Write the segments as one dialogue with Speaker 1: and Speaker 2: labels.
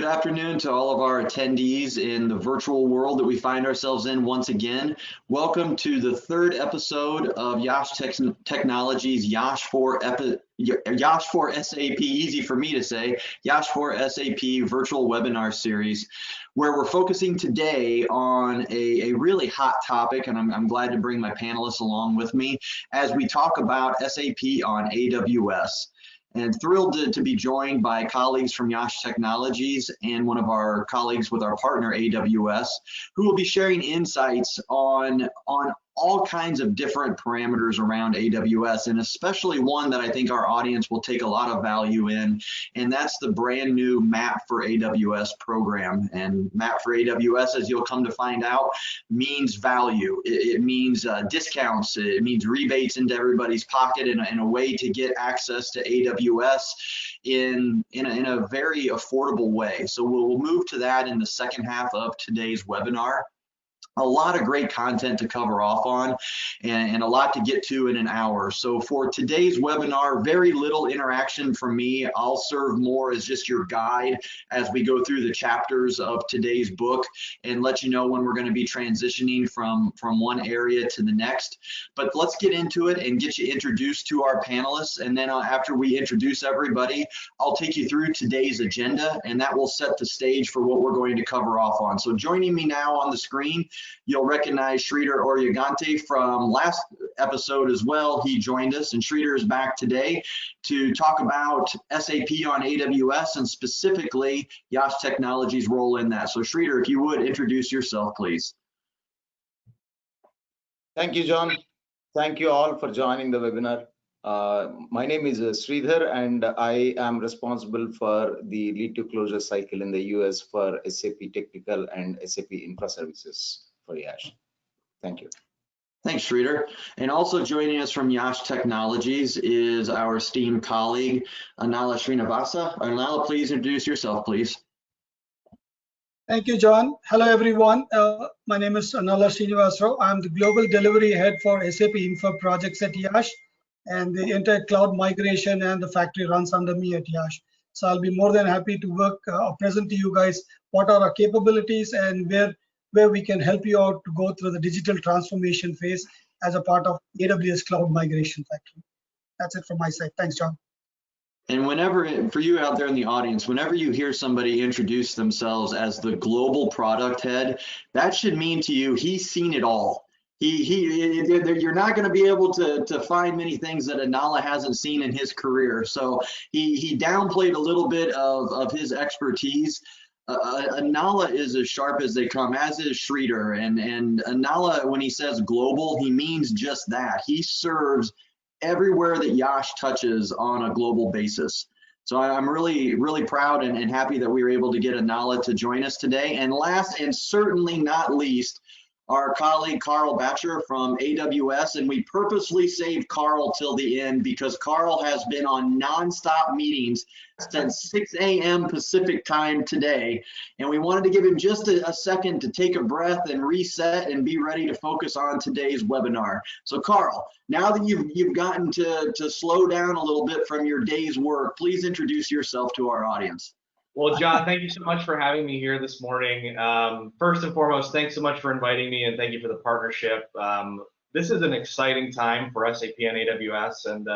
Speaker 1: Good afternoon to all of our attendees in the virtual world that we find ourselves in once again. Welcome to the third episode of YASH Technologies, YASH for SAP, easy for me to say, YASH for SAP virtual webinar series, where we're focusing today on a really hot topic, and I'm glad to bring my panelists along with me as we talk about SAP on AWS. And thrilled to be joined by colleagues from YASH Technologies and one of our colleagues with our partner AWS, who will be sharing insights on all kinds of different parameters around AWS, and especially one that I think our audience will take a lot of value in, and that's the brand new Map for AWS program. And Map for AWS, as you'll come to find out, means value. It means discounts. It means rebates into everybody's pocket in a way to get access to AWS in a very affordable way. So we'll move to that in the second half of today's webinar. A lot of great content to cover off on and a lot to get to in an hour. So for today's webinar, very little interaction from me. I'll serve more as just your guide as we go through the chapters of today's book and let you know when we're going to be transitioning from one area to the next. But let's get into it and get you introduced to our panelists. And then after we introduce everybody, I'll take you through today's agenda, and that will set the stage for what we're going to cover off on. So joining me now on the screen, you'll recognize Sridhar Oruganti from last episode as well. He joined us, and Sridhar is back today to talk about SAP on AWS and specifically YASH Technologies' role in that. So Sridhar, if you would introduce yourself, please.
Speaker 2: Thank you, John. Thank you all for joining the webinar. My name is Sridhar, and I am responsible for the lead to closure cycle in the US for SAP Technical and SAP Infra Services for YASH. Thank you.
Speaker 1: Thanks, Sridhar. And also joining us from YASH Technologies is our esteemed colleague, Anala Sreenivasa. Anala, please introduce yourself, please.
Speaker 3: Thank you, John. Hello, everyone. My name is Anala Sreenivasa Rao. I'm the Global Delivery Head for SAP Infra Projects at YASH, and the entire cloud migration and the factory runs under me at YASH. So I'll be more than happy to work, present to you guys what are our capabilities and where we can help you out to go through the digital transformation phase as a part of AWS Cloud Migration Factory. That's it from my side. Thanks, John.
Speaker 1: And whenever, for you out there in the audience, whenever you hear somebody introduce themselves as the global product head, that should mean to you, he's seen it all. You're not going to be able to find many things that Anala hasn't seen in his career. So he downplayed a little bit of his expertise. Anala is as sharp as they come, as is Sridhar. And Anala, when he says global, he means just that. He serves everywhere that YASH touches on a global basis. So I'm really, really proud and happy that we were able to get Anala to join us today. And last and certainly not least, our colleague Carl Bachor from AWS, and we purposely saved Carl till the end because Carl has been on nonstop meetings since 6 a.m. Pacific time today, and we wanted to give him just a second to take a breath and reset and be ready to focus on today's webinar. So Carl, now that you've gotten to slow down a little bit from your day's work, please introduce yourself to our audience.
Speaker 4: Well, John, thank you so much for having me here this morning. First and foremost, thanks so much for inviting me, and thank you for the partnership. This is an exciting time for SAP and AWS, and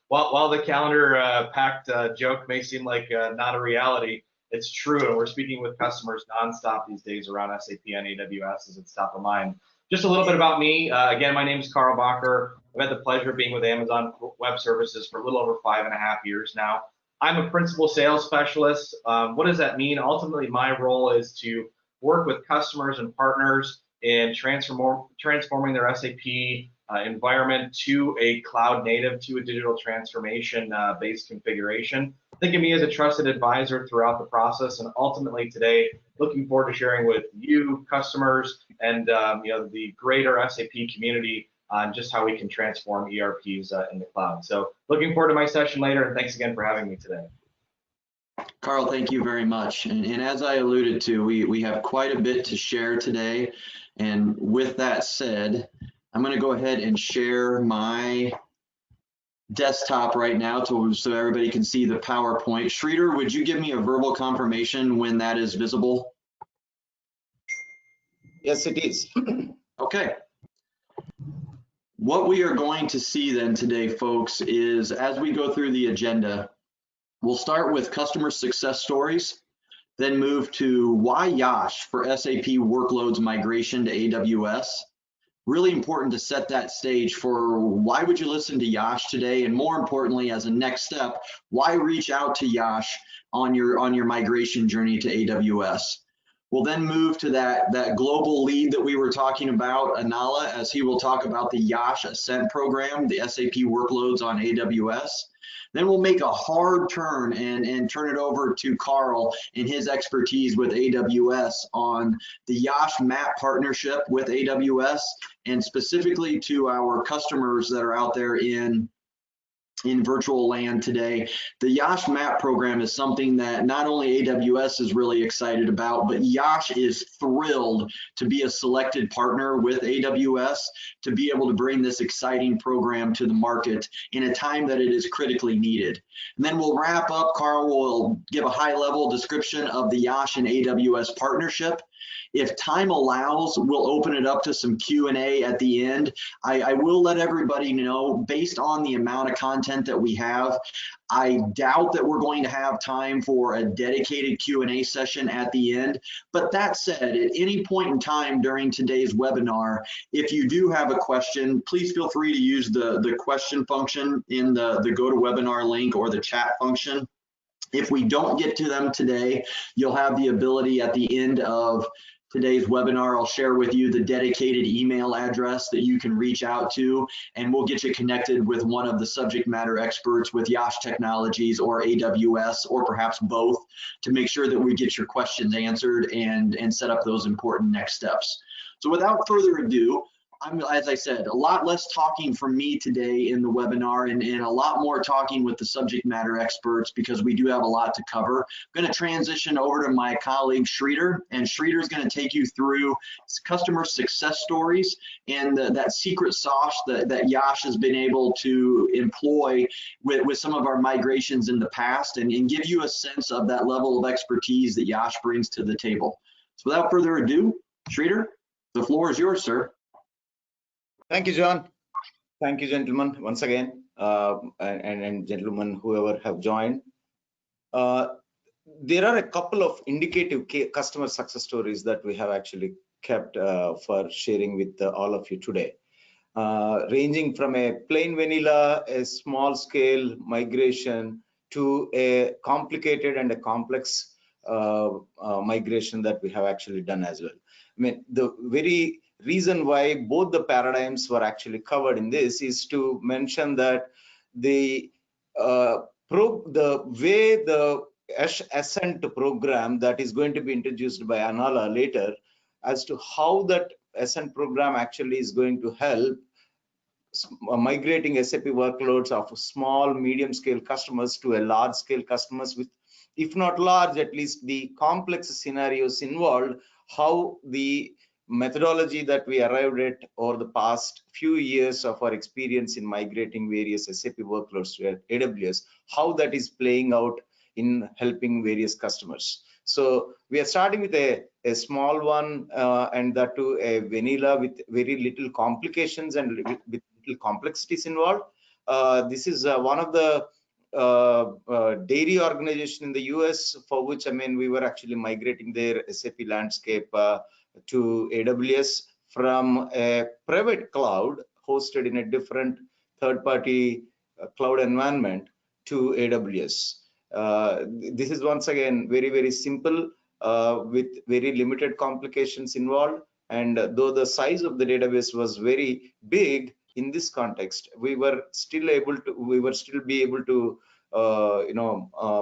Speaker 4: while the calendar-packed joke may seem like not a reality, it's true, and we're speaking with customers nonstop these days around SAP and AWS as it's top of mind. Just a little bit about me. Again, my name is Carl Bachor. I've had the pleasure of being with Amazon Web Services for a little over 5.5 years now. I'm a principal sales specialist. What does that mean? Ultimately, my role is to work with customers and partners in transforming their SAP environment to a cloud native, to a digital transformation based configuration. Think of me as a trusted advisor throughout the process, and ultimately today, looking forward to sharing with you, customers, and the greater SAP community on just how we can transform ERPs in the cloud. So looking forward to my session later, and thanks again for having me today.
Speaker 1: Carl, thank you very much. And as I alluded to, we have quite a bit to share today. And with that said, I'm going to go ahead and share my desktop right now so everybody can see the PowerPoint. Sridhar, would you give me a verbal confirmation when that is visible?
Speaker 2: Yes, it is.
Speaker 1: Okay. What we are going to see then today, folks, is as we go through the agenda, we'll start with customer success stories, then move to why YASH for SAP workloads migration to AWS. Really important to set that stage for why would you listen to YASH today, and more importantly, as a next step, why reach out to YASH on your migration journey to AWS. We'll then move to that global lead that we were talking about, Anala, as he will talk about the YASH Ascent program, the SAP workloads on AWS. Then we'll make a hard turn and turn it over to Carl and his expertise with AWS on the YASH MAP partnership with AWS, and specifically to our customers that are out there in virtual land today. The YASH MAP program is something that not only AWS is really excited about, but YASH is thrilled to be a selected partner with AWS to be able to bring this exciting program to the market in a time that it is critically needed. And then we'll wrap up. Carl will give a high-level description of the YASH and AWS partnership. If time allows, we'll open it up to some Q&A at the end. I will let everybody know, based on the amount of content that we have, I doubt that we're going to have time for a dedicated Q&A session at the end. But that said, at any point in time during today's webinar, if you do have a question, please feel free to use the question function in the GoToWebinar link or the chat function. If we don't get to them today, you'll have the ability at the end of today's webinar, I'll share with you the dedicated email address that you can reach out to, and we'll get you connected with one of the subject matter experts with YASH Technologies or AWS, or perhaps both, to make sure that we get your questions answered and set up those important next steps. So without further ado, as I said, a lot less talking from me today in the webinar and a lot more talking with the subject matter experts, because we do have a lot to cover. I'm going to transition over to my colleague Sridhar, and Sridhar is going to take you through customer success stories and that secret sauce that YASH has been able to employ with some of our migrations in the past, and give you a sense of that level of expertise that YASH brings to the table. So without further ado, Sridhar, the floor is yours, sir.
Speaker 2: Thank you, John. Thank you, gentlemen, once again, and gentlemen, whoever have joined. There are a couple of indicative customer success stories that we have actually kept for sharing with all of you today, ranging from a plain vanilla, a small scale migration, to a complicated and a complex migration that we have actually done as well. I mean, the very reason why both the paradigms were actually covered in this is to mention that the way the Ascent program that is going to be introduced by Anala later, as to how that Ascent program actually is going to help migrating SAP workloads of small, medium scale customers to a large scale customers with, if not large, at least the complex scenarios involved, how the methodology that we arrived at over the past few years of our experience in migrating various SAP workloads to AWS, how that is playing out in helping various customers. So we are starting with a small one, and that too a vanilla with very little complications and with little complexities involved. This is one of the dairy organization in the US, for which, I mean, we were actually migrating their SAP landscape to AWS from a private cloud hosted in a different third-party cloud environment to AWS. This is once again very, very simple with very limited complications involved. And though the size of the database was very big in this context, we were still be able to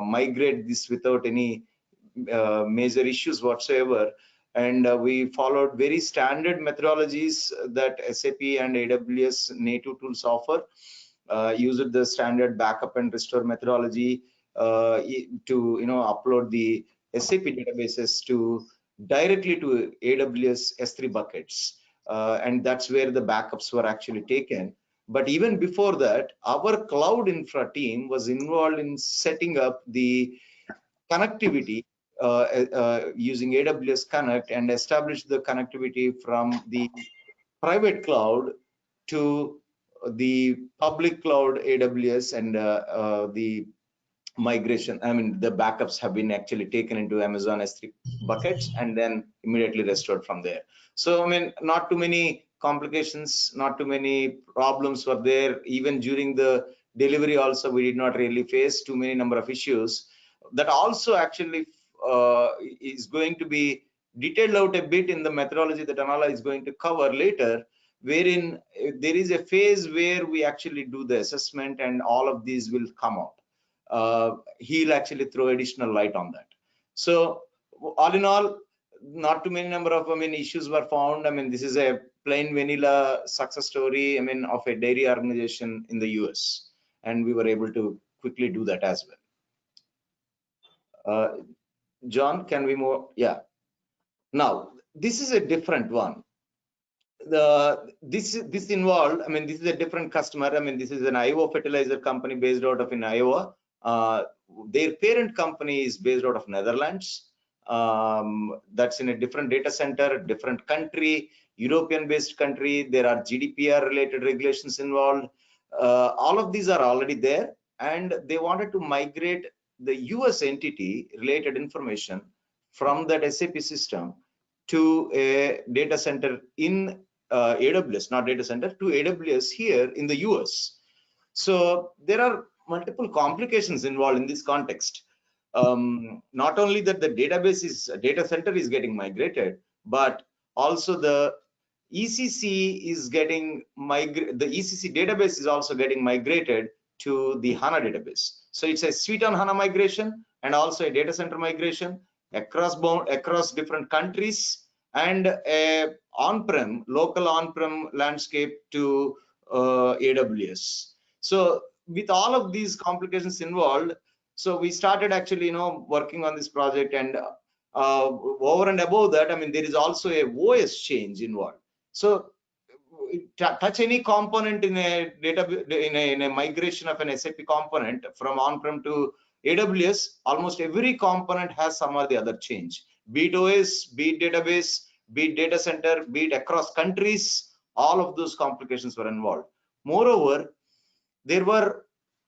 Speaker 2: migrate this without any major issues whatsoever. And we followed very standard methodologies that SAP and AWS native tools offer. Used the standard backup and restore methodology to upload the SAP databases directly to AWS S3 buckets, and that's where the backups were actually taken. But even before that, our cloud infra team was involved in setting up the connectivity using AWS Connect and established the connectivity from the private cloud to the public cloud AWS, and the migration, I mean, the backups have been actually taken into Amazon S3 buckets and then immediately restored from there. So, I mean, not too many complications, not too many problems were there. Even during the delivery also, we did not really face too many number of issues. That also actually is going to be detailed out a bit in the methodology that Anala is going to cover later, wherein there is a phase where we actually do the assessment and all of these will come out. He'll actually throw additional light on that. So all in all, not too many number of issues were found. I mean, this is a plain vanilla success story, I mean, of a dairy organization in the US, and we were able to quickly do that as well. John, can we move? Yeah. Now this is a different one. This involved, I mean, this is a different customer. I mean, this is an Iowa fertilizer company based out of in Iowa. Their parent company is based out of Netherlands. That's in a different data center, different country, European based country. There are GDPR related regulations involved. All of these are already there, and they wanted to migrate the US entity related information from that SAP system to a data center in AWS, not data center, to AWS here in the US. So there are multiple complications involved in this context. Not only that the data center is getting migrated, but also the ECC is getting migrated. The ECC database is also getting migrated to the HANA database. So it's a suite on HANA migration and also a data center migration across different countries, and a local on-prem landscape to AWS. So with all of these complications involved, so we started actually working on this project, and over and above that, I mean, there is also a OS change involved. So touch any component in a in a migration of an SAP component from on-prem to AWS, almost every component has some or the other change, be it OS, be it database, be it data center, be it across countries. All of those complications were involved. Moreover, there were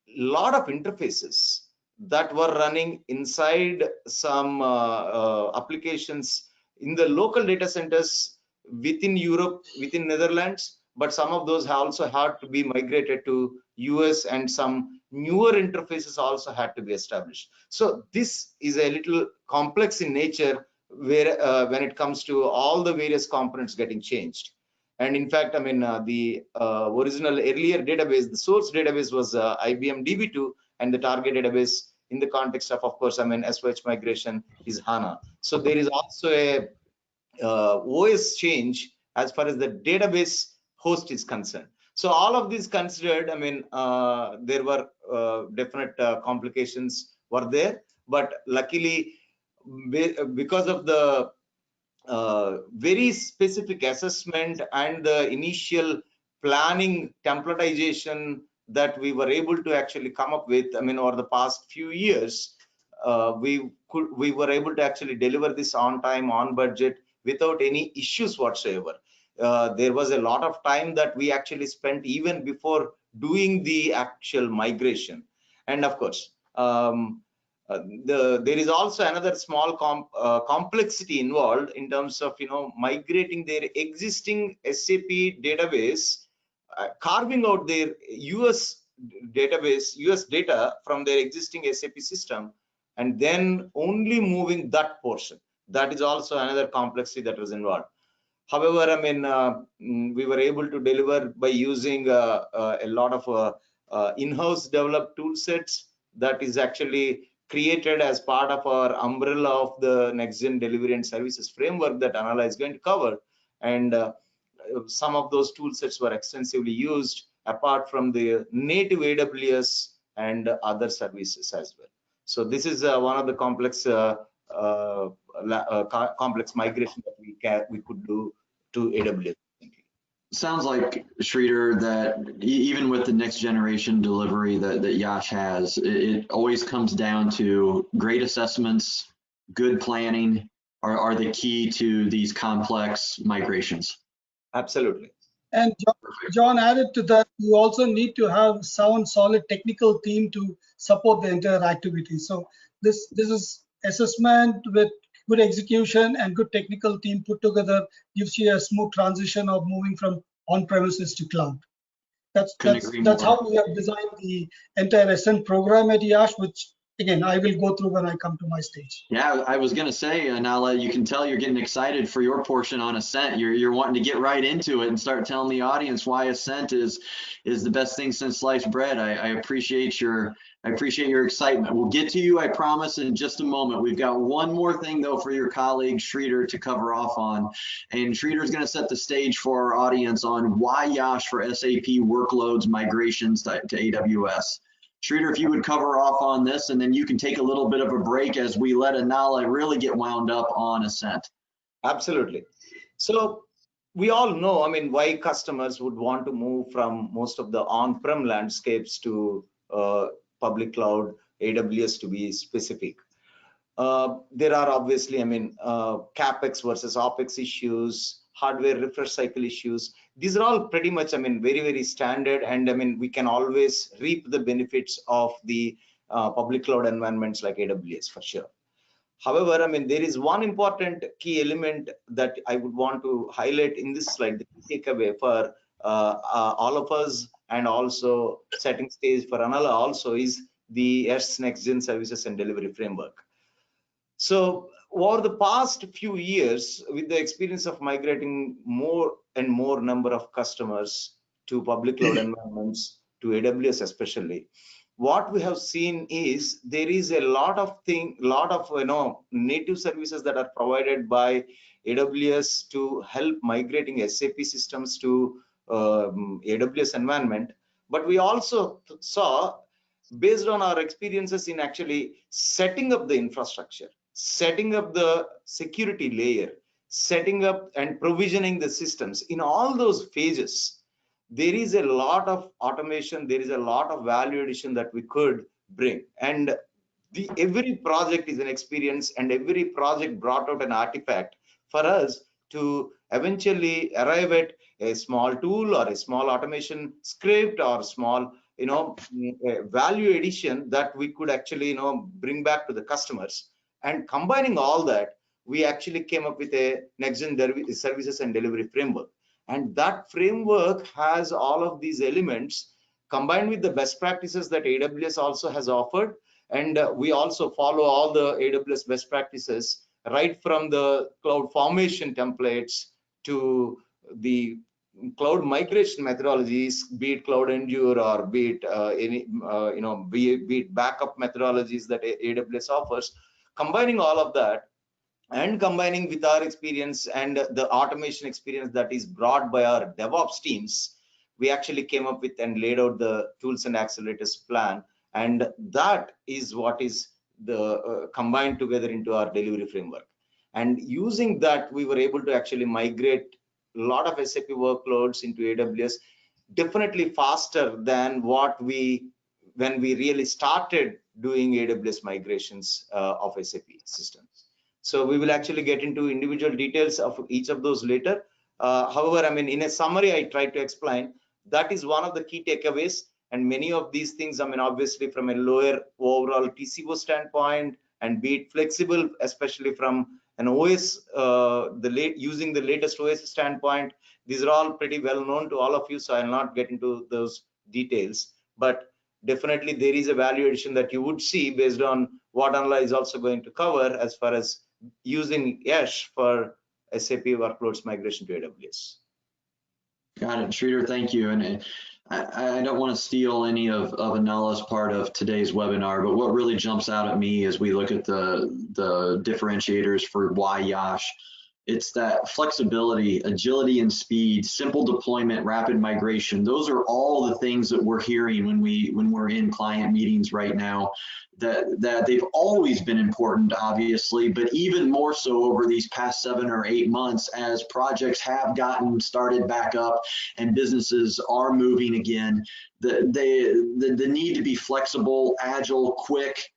Speaker 2: a lot of interfaces that were running inside some applications in the local data centers within Europe, within Netherlands, but some of those also had to be migrated to US, and some newer interfaces also had to be established. So this is a little complex in nature, where when it comes to all the various components getting changed. And in fact, I mean, the original earlier database, the source database was IBM DB2, and the target database in the context of course, I mean, SOH migration is HANA. So there is also a OS change as far as the database host is concerned. So all of these considered, I mean, there were definite complications were there, but luckily, because of the very specific assessment and the initial planning templatization that we were able to actually come up with, I mean, over the past few years, we were able to actually deliver this on time, on budget, without any issues whatsoever. There was a lot of time that we actually spent even before doing the actual migration. And of course, there is also another small complexity involved in terms of migrating their existing SAP database, carving out their US database, US data from their existing SAP system, and then only moving that portion. That is also another complexity that was involved. However, I mean, we were able to deliver by using a lot of in-house developed tool sets that is actually created as part of our umbrella of the next gen delivery and services framework that Anala is going to cover. And some of those tool sets were extensively used apart from the native AWS and other services as well. So this is one of the complex complex migration that we could do to AWS.
Speaker 1: Sounds like, Sridhar, that even with the next generation delivery that YASH has, it always comes down to great assessments, good planning are the key to these complex migrations.
Speaker 2: Absolutely.
Speaker 3: And John added to that, you also need to have sound, solid technical team to support the entire activity. So this is assessment with good execution and good technical team put together gives you a smooth transition of moving from on-premises to cloud. That's how we have designed the entire Ascent program at YASH, which again I will go through when I come to my stage.
Speaker 1: Yeah, I was gonna say, Anala, you can tell you're getting excited for your portion on Ascent. You're wanting to get right into it and start telling the audience why Ascent is the best thing since sliced bread. I appreciate your excitement. We'll get to you, I promise, in just a moment. We've got one more thing though for your colleague Sridhar to cover off on, and Sridhar's going to set the stage for our audience on why YASH for SAP workloads migrations to AWS. Sridhar, if you would cover off on this, and then you can take a little bit of a break as we let Anala really get wound up on Ascent.
Speaker 2: Absolutely. So we all know, I mean, why customers would want to move from most of the on-prem landscapes to public cloud, AWS to be specific. There are obviously, I mean, CapEx versus OpEx issues, hardware refresh cycle issues. These are all pretty much, I mean, very, very standard. And I mean, we can always reap the benefits of the public cloud environments like AWS for sure. However, I mean, there is one important key element that I would want to highlight in this slide, the key takeaway for all of us, and also setting stage for Anala also, is the YASH Next Gen Services and Delivery Framework. So over the past few years, with the experience of migrating more and more number of customers to public cloud environments, to AWS especially, what we have seen is there is a lot of native services that are provided by AWS to help migrating SAP systems to AWS environment. But we also saw, based on our experiences in actually setting up the infrastructure, setting up the security layer, setting up and provisioning the systems, in all those phases, there is a lot of automation, there is a lot of value addition that we could bring. And every project is an experience, and every project brought out an artifact for us to eventually arrive at a small tool or a small automation script or small value addition that we could actually bring back to the customers. And combining all that, we actually came up with a next gen services and delivery framework. And that framework has all of these elements combined with the best practices that AWS also has offered. And we also follow all the AWS best practices, right from the cloud formation templates to the cloud migration methodologies, be it Cloud Endure or be it be it backup methodologies that AWS offers. Combining all of that, and combining with our experience and the automation experience that is brought by our DevOps teams, we actually came up with and laid out the tools and accelerators plan. And that is what is the combined together into our delivery framework. And using that, we were able to actually migrate a lot of SAP workloads into AWS, definitely faster than when we really started doing AWS migrations of SAP systems. So we will actually get into individual details of each of those later. However, I mean, in a summary, I tried to explain that is one of the key takeaways. And many of these things, I mean, obviously from a lower overall TCO standpoint, and be it flexible, especially from an OS, using the latest OS standpoint, these are all pretty well known to all of you, so I'll not get into those details. But definitely there is a value addition that you would see based on what Anala is also going to cover as far as using YASH for SAP workloads migration to AWS.
Speaker 1: Got it, Sridhar, thank you. And I don't want to steal any of Anala's part of today's webinar, but what really jumps out at me as we look at the differentiators for why YASH, it's that flexibility, agility, and speed, simple deployment, rapid migration. Those are all the things that we're hearing when we're in client meetings right now. that they've always been important, obviously, but even more so over these past 7 or 8 months as projects have gotten started back up and businesses are moving again. The need to be flexible, agile, quick,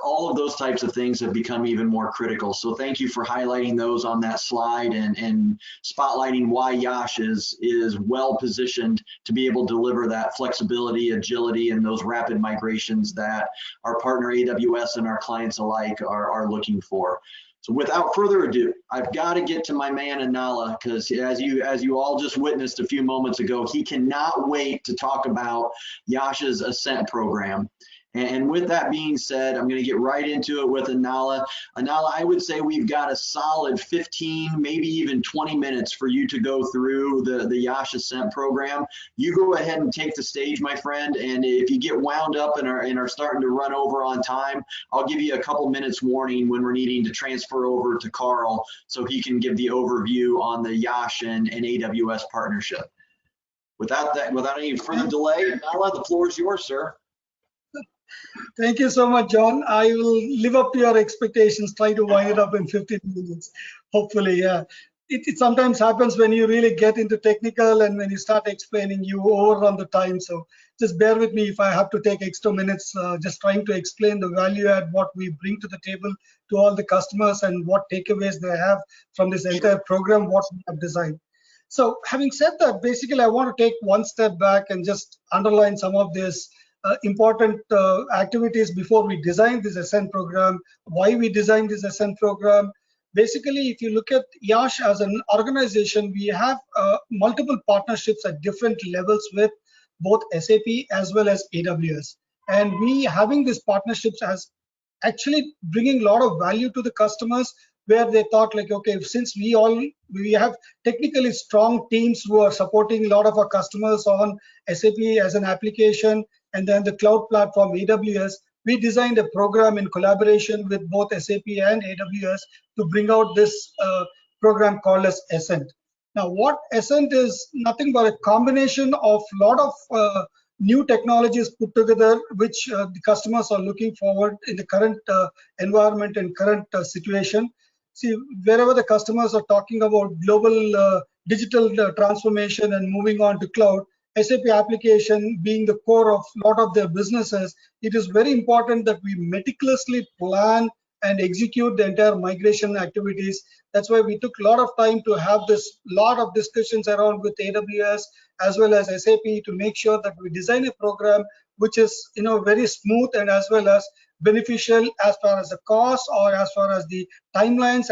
Speaker 1: all of those types of things have become even more critical. So thank you for highlighting those on that slide and spotlighting why YASH is well positioned to be able to deliver that flexibility, agility, and those rapid migrations that our partner AWS and our clients alike are looking for. So without further ado, I've got to get to my man Anala, because as you all just witnessed a few moments ago, he cannot wait to talk about YASH's Ascent program. And with that being said, I'm going to get right into it with Anala. Anala, I would say we've got a solid 15, maybe even 20 minutes for you to go through the YASH Ascent program. You go ahead and take the stage, my friend. And if you get wound up and are starting to run over on time, I'll give you a couple minutes warning when we're needing to transfer over to Carl so he can give the overview on the YASH and AWS partnership. Without any further delay, Anala, the floor is yours, sir.
Speaker 3: Thank you so much, John. I will live up to your expectations, try to wind it up in 15 minutes, hopefully. Yeah. It sometimes happens when you really get into technical and when you start explaining, you overrun the time. So just bear with me if I have to take extra minutes, just trying to explain the value add, what we bring to the table to all the customers and what takeaways they have from this entire program, what we have designed. So having said that, basically, I want to take one step back and just underline some of this important activities before we designed this Ascent program, why we designed this Ascent program. Basically, if you look at YASH as an organization, we have multiple partnerships at different levels with both SAP as well as AWS. And we having these partnerships as actually bringing a lot of value to the customers, where they thought like, okay, since we have technically strong teams who are supporting a lot of our customers on SAP as an application, and then the cloud platform AWS, we designed a program in collaboration with both SAP and AWS to bring out this program called as Ascent. Now, what Ascent is nothing but a combination of a lot of new technologies put together, which the customers are looking forward in the current environment and current situation. See, wherever the customers are talking about global digital transformation and moving on to cloud, SAP application being the core of a lot of their businesses, it is very important that we meticulously plan and execute the entire migration activities. That's why we took a lot of time to have this lot of discussions around with AWS as well as SAP to make sure that we design a program which is very smooth and as well as beneficial as far as the cost or as far as the timelines,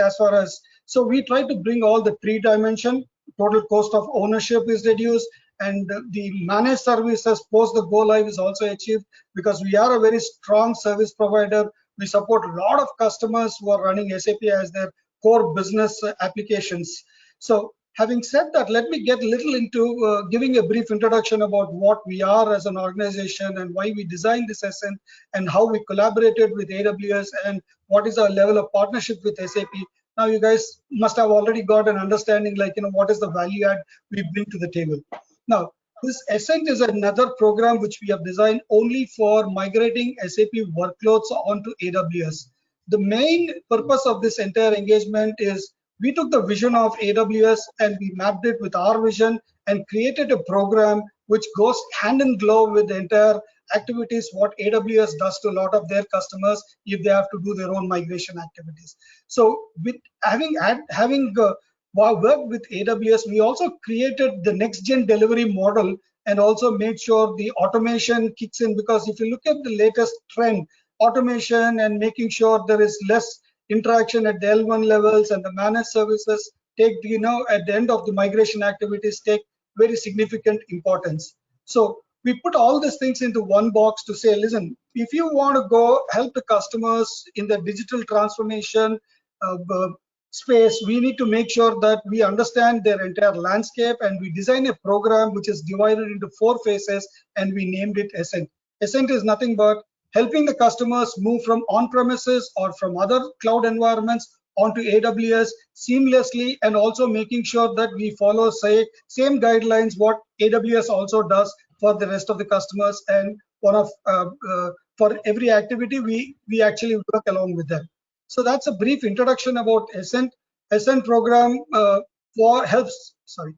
Speaker 3: so we try to bring all the three dimension. Total cost of ownership is reduced, and the managed services post the go live is also achieved, because we are a very strong service provider. We support a lot of customers who are running SAP as their core business applications. So having said that, let me get a little into giving a brief introduction about what we are as an organization and why we designed this Ascent and how we collaborated with AWS and what is our level of partnership with SAP. Now, you guys must have already got an understanding, like, what is the value add we bring to the table. Now, this Ascent is another program which we have designed only for migrating SAP workloads onto AWS. The main purpose of this entire engagement is we took the vision of AWS and we mapped it with our vision and created a program which goes hand in glove with the entire activities what AWS does to a lot of their customers if they have to do their own migration activities. So with having worked with AWS, we also created the next gen delivery model and also made sure the automation kicks in, because if you look at the latest trend, automation and making sure there is less interaction at the L1 levels and the managed services take, at the end of the migration activities take very significant importance. So we put all these things into one box to say, listen, if you want to go help the customers in the digital transformation space, we need to make sure that we understand their entire landscape, and we design a program which is divided into 4 phases, and we named it Ascent. Ascent is nothing but helping the customers move from on-premises or from other cloud environments onto AWS seamlessly, and also making sure that we follow same guidelines what AWS also does for the rest of the customers. And one of for every activity, we actually work along with them. So that's a brief introduction about Ascent. Ascent program for helps. Sorry,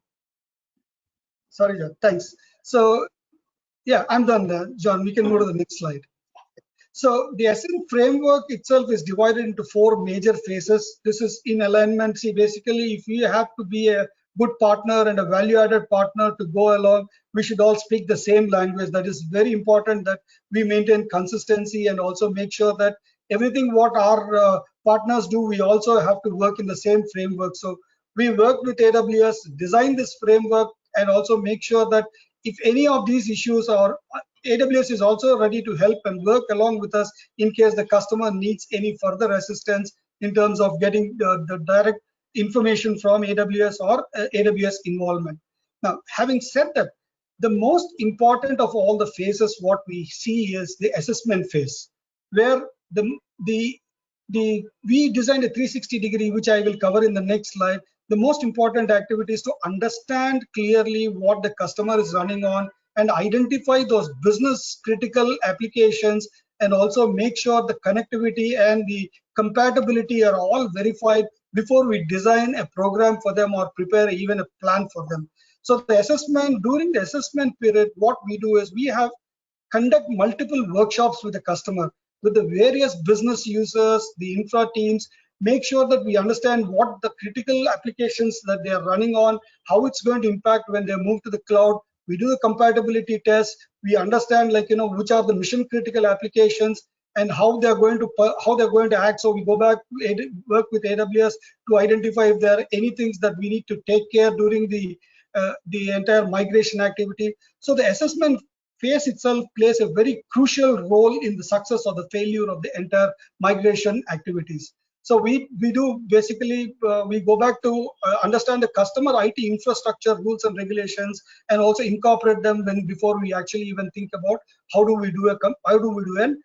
Speaker 3: John. Thanks. So yeah, I'm done there, John. We can move to the next slide. So the Ascent framework itself is divided into 4 major phases. This is in alignment. See, basically, if we have to be a good partner and a value-added partner to go along, we should all speak the same language. That is very important that we maintain consistency and also make sure that everything what our partners do, we also have to work in the same framework. So we work with AWS, design this framework, and also make sure that if any of these issues are, AWS is also ready to help and work along with us in case the customer needs any further assistance in terms of getting the direct information from AWS or AWS involvement. Now, having said that, the most important of all the phases what we see is the assessment phase, where we designed a 360-degree, which I will cover in the next slide. The most important activity is to understand clearly what the customer is running on and identify those business critical applications, and also make sure the connectivity and the compatibility are all verified before we design a program for them or prepare even a plan for them. So the assessment, during the assessment period, what we do is we have conduct multiple workshops with the customer, with the various business users, the infra teams, make sure that we understand what the critical applications that they are running on, how it's going to impact when they move to the cloud. We do the compatibility test. We understand, like, which are the mission critical applications and how they're going to act. So we go back, work with AWS to identify if there are any things that we need to take care during the entire migration activity. So the assessment phase itself plays a very crucial role in the success or the failure of the entire migration activities. So we do basically, we go back to understand the customer IT infrastructure rules and regulations, and also incorporate them before we actually even think about how do we do an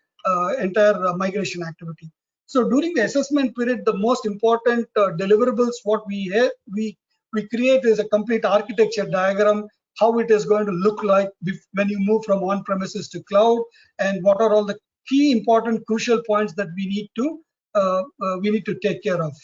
Speaker 3: entire migration activity. So during the assessment period, the most important deliverables what we create is a complete architecture diagram, how it is going to look like when you move from on-premises to cloud, and what are all the key important crucial points that we need to take care of.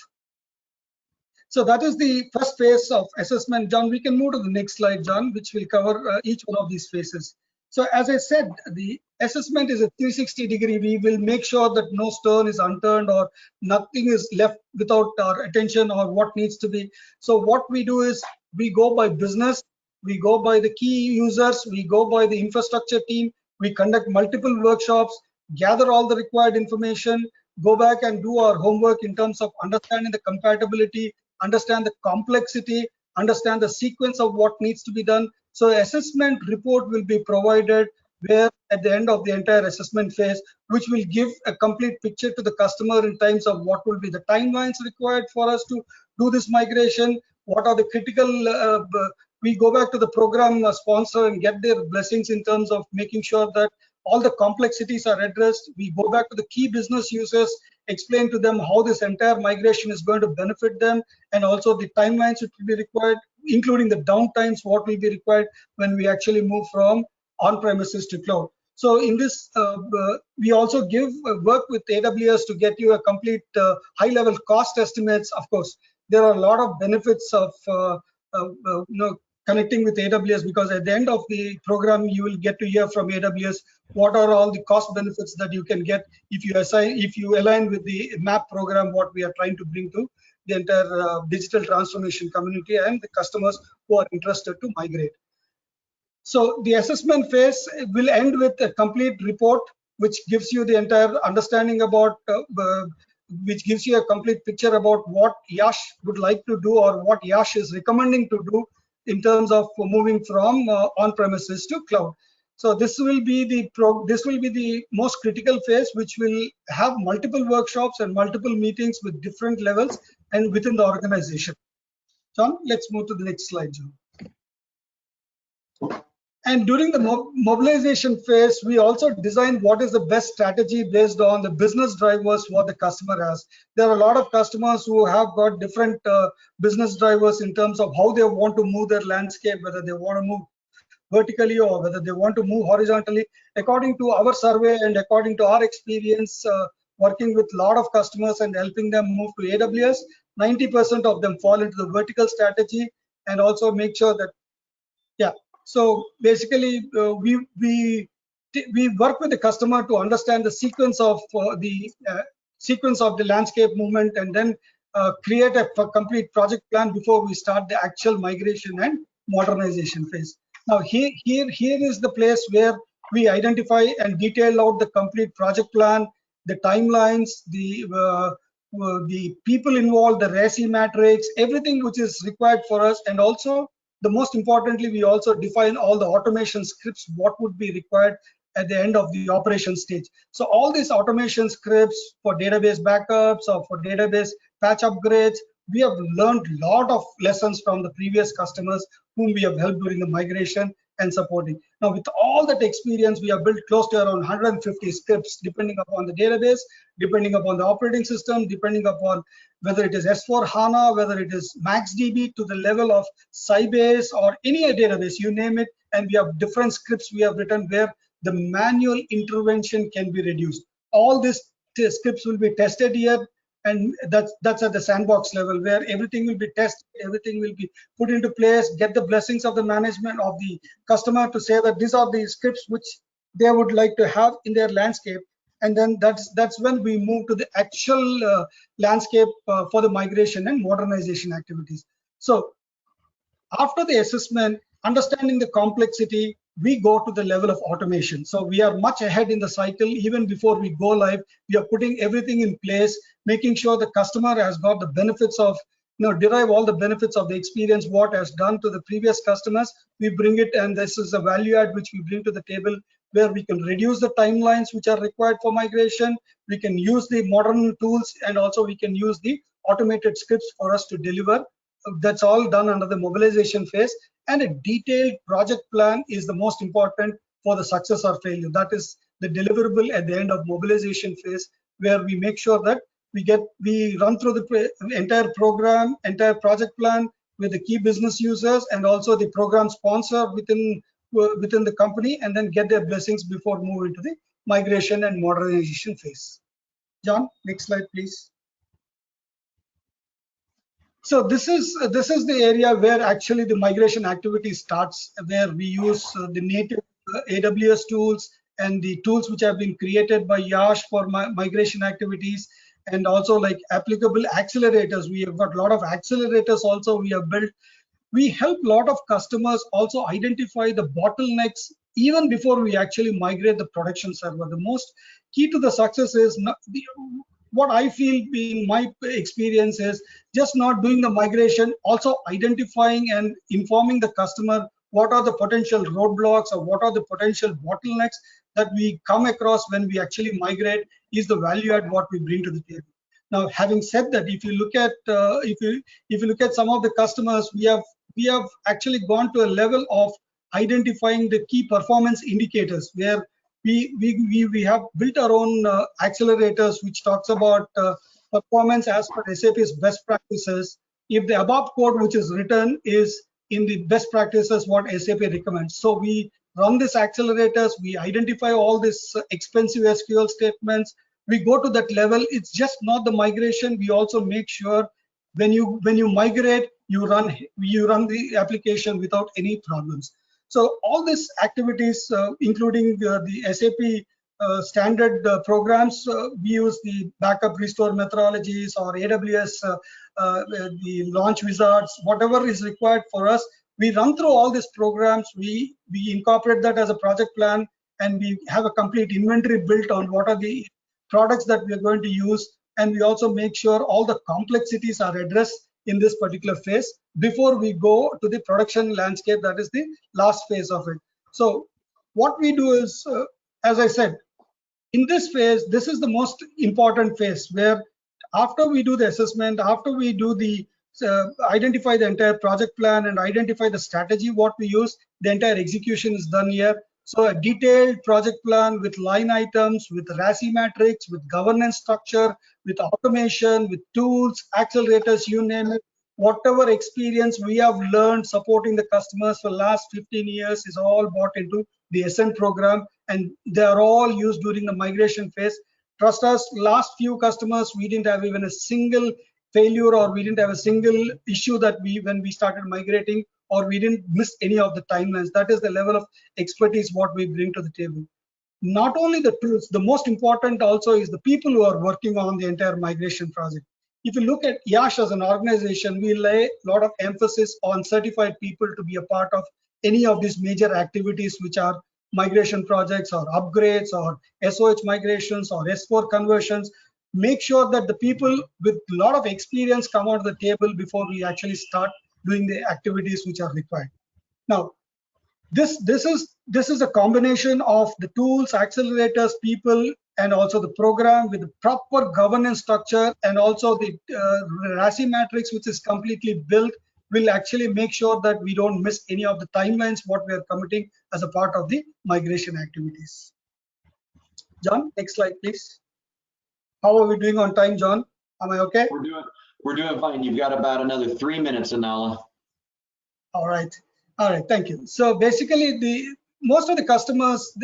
Speaker 3: So that is the first phase of assessment. John, we can move to the next slide, John, which will cover each one of these phases. So as I said, the assessment is a 360-degree. We will make sure that no stone is unturned or nothing is left without our attention or what needs to be. So what we do is we go by business, we go by the key users, we go by the infrastructure team, we conduct multiple workshops, gather all the required information, go back and do our homework in terms of understanding the compatibility, understand the complexity, understand the sequence of what needs to be done. So assessment report will be provided where at the end of the entire assessment phase, which will give a complete picture to the customer in terms of what will be the timelines required for us to do this migration, what are the critical, we go back to the program sponsor and get their blessings in terms of making sure that all the complexities are addressed. We go back to the key business users, explain to them how this entire migration is going to benefit them, and also the timelines which will be required, including the downtimes, what will be required when we actually move from on-premises to cloud. So in this, we also work with AWS to get you a complete high-level cost estimates. Of course, there are a lot of benefits of connecting with AWS, because at the end of the program, you will get to hear from AWS what are all the cost benefits that you can get if you align with the MAP program, what we are trying to bring to the entire digital transformation community and the customers who are interested to migrate. So the assessment phase will end with a complete report, which gives you the entire understanding about, which gives you a complete picture about what YASH would like to do or what YASH is recommending to do in terms of moving from on-premises to cloud. So this will be the most critical phase, which will have multiple workshops and multiple meetings with different levels and within the organization. John, let's move to the next slide, John. And during the mobilization phase, we also design what is the best strategy based on the business drivers what the customer has. There are a lot of customers who have got different business drivers in terms of how they want to move their landscape, whether they want to move vertically or whether they want to move horizontally. According to our survey and according to our experience working with a lot of customers and helping them move to AWS, 90% of them fall into the vertical strategy, and also make sure that, yeah. So basically, we work with the customer to understand the sequence of the landscape movement, and then create a complete project plan before we start the actual migration and modernization phase. Now here is the place where we identify and detail out the complete project plan, the timelines, the people involved, the RACI matrix, everything which is required for us, and also the most importantly, we also define all the automation scripts, what would be required at the end of the operation stage. So all these automation scripts for database backups or for database patch upgrades, we have learned a lot of lessons from the previous customers whom we have helped during the migration and supporting. Now with all that experience, we have built close to around 150 scripts, depending upon the database, depending upon the operating system, depending upon whether it is S4 HANA, whether it is MaxDB to the level of Sybase or any database, you name it. And we have different scripts we have written where the manual intervention can be reduced. All these scripts will be tested here, and that's at the sandbox level where everything will be tested, everything will be put into place, get the blessings of the management of the customer to say that these are the scripts which they would like to have in their landscape. And then that's when we move to the actual landscape for the migration and modernization activities. So after the assessment, understanding the complexity, we go to the level of automation. So we are much ahead in the cycle. Even before we go live, we are putting everything in place, making sure the customer has got the benefits of, derive all the benefits of the experience, what has done to the previous customers. We bring it, and this is a value add which we bring to the table, where we can reduce the timelines which are required for migration. We can use the modern tools, and also we can use the automated scripts for us to deliver. That's all done under the mobilization phase, and a detailed project plan is the most important for the success or failure. That is the deliverable at the end of mobilization phase, where we make sure that we run through the entire program, entire project plan with the key business users and also the program sponsor within the company, and then get their blessings before moving to the migration and modernization phase. John, next slide, please. So this is the area where actually the migration activity starts, where we use the native AWS tools and the tools which have been created by YASH for migration activities, and also like applicable accelerators. We have got a lot of accelerators also we have built. We help a lot of customers also identify the bottlenecks even before we actually migrate the production server. The most key to the success is what I feel in my experience is just not doing the migration, also identifying and informing the customer what are the potential roadblocks or what are the potential bottlenecks that we come across when we actually migrate is the value add what we bring to the table. Now, having said that, if you look at if you look at some of the customers, we have actually gone to a level of identifying the key performance indicators, where we have built our own accelerators which talks about performance as per SAP's best practices. If the above code which is written is in the best practices what SAP recommends, so we run these accelerators, we identify all these expensive SQL statements, we go to that level. It's just not the migration. We also make sure when you migrate, you run the application without any problems. So all these activities, including the SAP standard programs, we use the backup restore methodologies or AWS, the launch wizards, whatever is required for us. We run through all these programs. We incorporate that as a project plan, and we have a complete inventory built on what are the products that we are going to use. And we also make sure all the complexities are addressed in this particular phase before we go to the production landscape, that is the last phase of it. So what we do is, as I said, in this phase, this is the most important phase, where after we do the assessment, after we do the identify the entire project plan and identify the strategy what we use, the entire execution is done here. So a detailed project plan with line items, with RACI matrix, with governance structure, with automation, with tools, accelerators, you name it. whatever experience we have learned supporting the customers for the last 15 years is all brought into the Ascent program, and they are all used during the migration phase. Trust us, last few customers, we didn't have even a single failure, or we didn't have a single issue that when we started migrating, or we didn't miss any of the timelines. That is the level of expertise what we bring to the table. Not only the tools, the most important also is the people who are working on the entire migration project. If you look at YASH as an organization, we lay a lot of emphasis on certified people to be a part of any of these major activities, which are migration projects or upgrades or SOH migrations or S4 conversions. Make sure that the people with a lot of experience come onto the table before we actually start doing the activities which are required. Now, this is a combination of the tools, accelerators, people, and also the program with the proper governance structure, and also the RASI matrix, which is completely built, will actually make sure that we don't miss any of the timelines what we are committing as a part of the migration activities. John, next slide, please. How are we doing on time, John? Am I okay?
Speaker 1: We're doing fine. You've got about another 3 minutes, Anala.
Speaker 3: All right, thank you. So basically, most of the customers,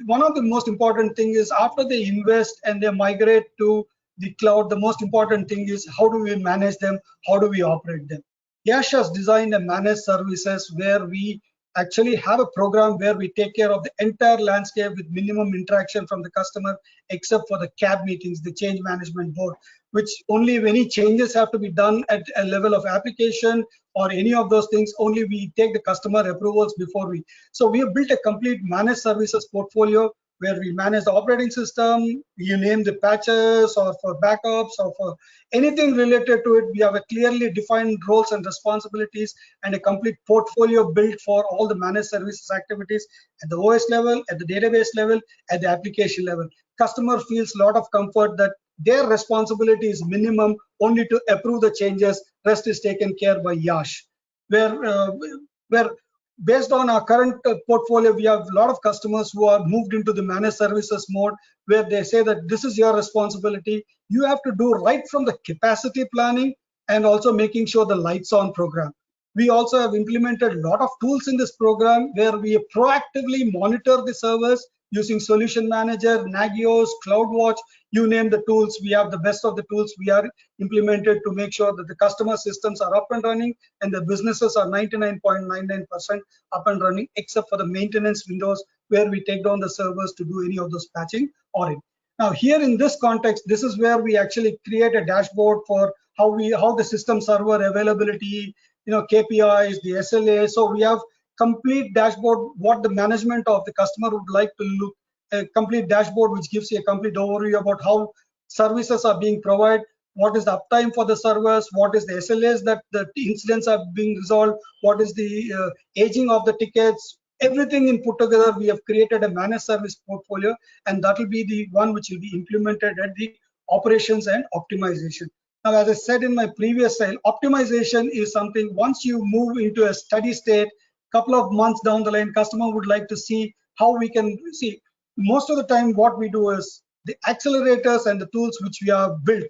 Speaker 3: one of the most important thing is after they invest and they migrate to the cloud, the most important thing is how do we manage them, how do we operate them. YASH has designed a managed services where we actually have a program where we take care of the entire landscape with minimum interaction from the customer, except for the CAB meetings, the change management board, which only if any changes have to be done at a level of application or any of those things, only we take the customer approvals before we. So we have built a complete managed services portfolio where we manage the operating system, you name the patches or for backups or for anything related to it. We have a clearly defined roles and responsibilities and a complete portfolio built for all the managed services activities at the OS level, at the database level, at the application level. Customer feels a lot of comfort that their responsibility is minimum, only to approve the changes, rest is taken care by YASH. Where based on our current portfolio, we have a lot of customers who are moved into the managed services mode, where they say that this is your responsibility. You have to do right from the capacity planning and also making sure the lights on program. We also have implemented a lot of tools in this program where we proactively monitor the servers using Solution Manager, Nagios, CloudWatch, you name the tools. We have the best of the tools we are implemented to make sure that the customer systems are up and running and the businesses are 99.99% up and running, except for the maintenance windows where we take down the servers to do any of those patching or it. Now here in this context, this is where we actually create a dashboard for how the system server availability, KPIs, the SLA. So we have complete dashboard what the management of the customer would like to look, a complete dashboard which gives you a complete overview about how services are being provided, what is the uptime for the servers, what is the SLAs that the incidents are being resolved, what is the aging of the tickets, everything in put together. We have created a managed service portfolio, and that will be the one which will be implemented at the operations and optimization. Now, as I said in my previous slide, optimization is something once you move into a steady state, couple of months down the line, customer would like to see how we can see. Most of the time what we do is the accelerators and the tools which we have built,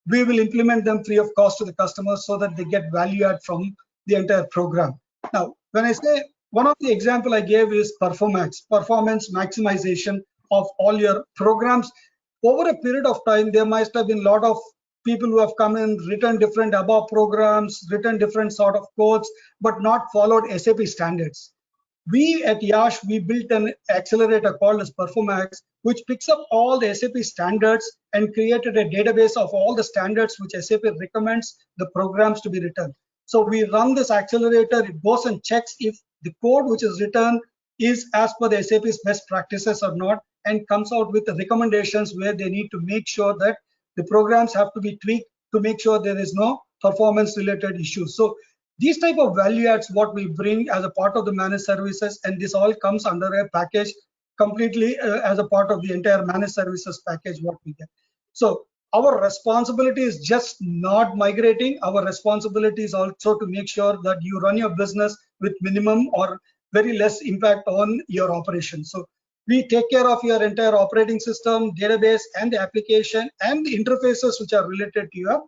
Speaker 3: we will implement them free of cost to the customers so that they get value add from the entire program. Now, when I say one of the example I gave is performance maximization of all your programs. Over a period of time, there must have been a lot of people who have come in, written different ABAP programs, written different sort of codes, but not followed SAP standards. We at YASH, we built an accelerator called as Performax, which picks up all the SAP standards and created a database of all the standards which SAP recommends the programs to be written. So we run this accelerator, it goes and checks if the code which is written is as per the SAP's best practices or not, and comes out with the recommendations where they need to make sure that the programs have to be tweaked to make sure there is no performance related issues. So these type of value adds what we bring as a part of the managed services, and this all comes under a package completely as a part of the entire managed services package what we get. So our responsibility is just not migrating. Our responsibility is also to make sure that you run your business with minimum or very less impact on your operations. So we take care of your entire operating system, database, and the application, and the interfaces which are related to your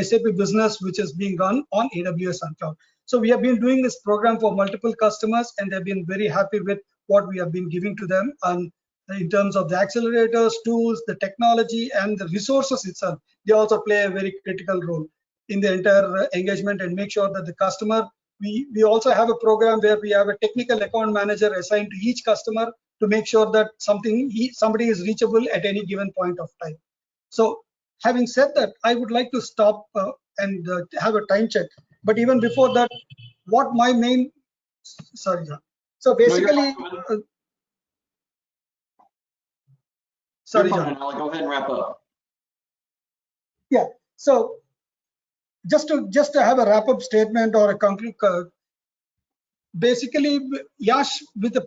Speaker 3: SAP business which is being run on AWS and cloud. So we have been doing this program for multiple customers, and they've been very happy with what we have been giving to them. And in terms of the accelerators, tools, the technology, and the resources itself, they also play a very critical role in the entire engagement and make sure that the customer, we also have a program where we have a technical account manager assigned to each customer to make sure that somebody is reachable at any given point of time. So having said that, I would like to stop and have a time check. But even before that, what my main, sorry, John. So basically, sorry, John.
Speaker 1: I'll go ahead and wrap up.
Speaker 3: Yeah. So just to have a wrap-up statement or a conclude, basically, YASH with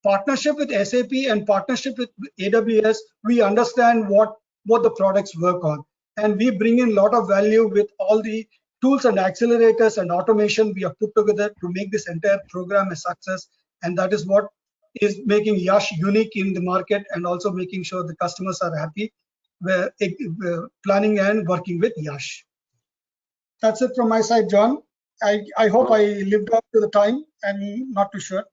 Speaker 3: partnership with SAP and partnership with AWS, we understand what the products work on, and we bring in a lot of value with all the tools and accelerators and automation we have put together to make this entire program a success. And that is what is making YASH unique in the market, and also making sure the customers are happy planning and working with YASH. That's it from my side, John. I hope I lived up to the time. I'm not too sure.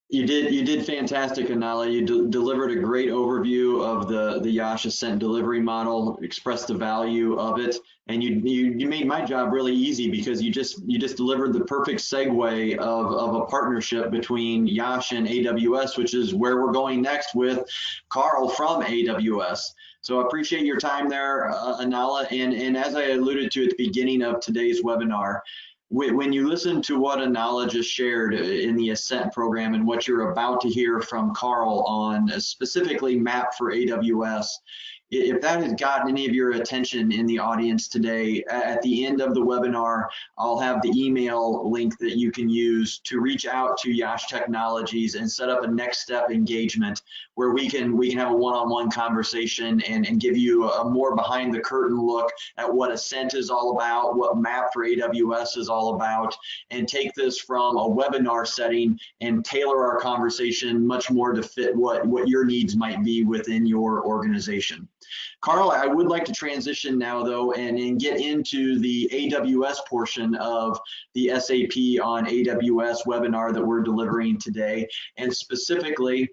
Speaker 1: You did fantastic, Anala. You delivered a great overview of the YASH Ascent delivery model, expressed the value of it, and you made my job really easy, because you just delivered the perfect segue of a partnership between YASH and AWS, which is where we're going next with Carl from AWS. So I appreciate your time there, Anala, and as I alluded to at the beginning of today's webinar, when you listen to what Anala just shared in the Ascent program and what you're about to hear from Carl on specifically MAP for AWS, if that has gotten any of your attention in the audience today, at the end of the webinar, I'll have the email link that you can use to reach out to YASH Technologies and set up a next step engagement where we can have a one-on-one conversation and give you a more behind the curtain look at what Ascent is all about, what MAP for AWS is all about, and take this from a webinar setting and tailor our conversation much more to fit what your needs might be within your organization. Carl, I would like to transition now, though, and get into the AWS portion of the SAP on AWS webinar that we're delivering today, and specifically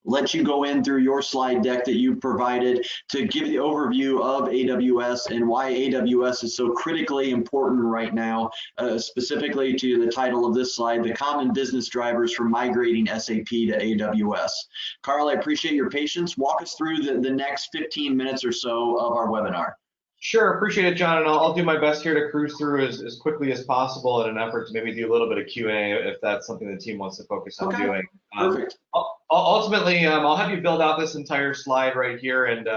Speaker 1: let you go in through your slide deck that you provided to give the overview of AWS and why AWS is so critically important right now, specifically to the title of this slide, the common business drivers for migrating SAP to AWS. Carl, I appreciate your patience. Walk us through the next 15 minutes or so of our webinar.
Speaker 4: Sure, appreciate it, John, and I'll do my best here to cruise through as quickly as possible in an effort to maybe do a little bit of Q&A if that's something the team wants to focus on doing.
Speaker 1: Perfect.
Speaker 4: Ultimately, I'll have you build out this entire slide right here, and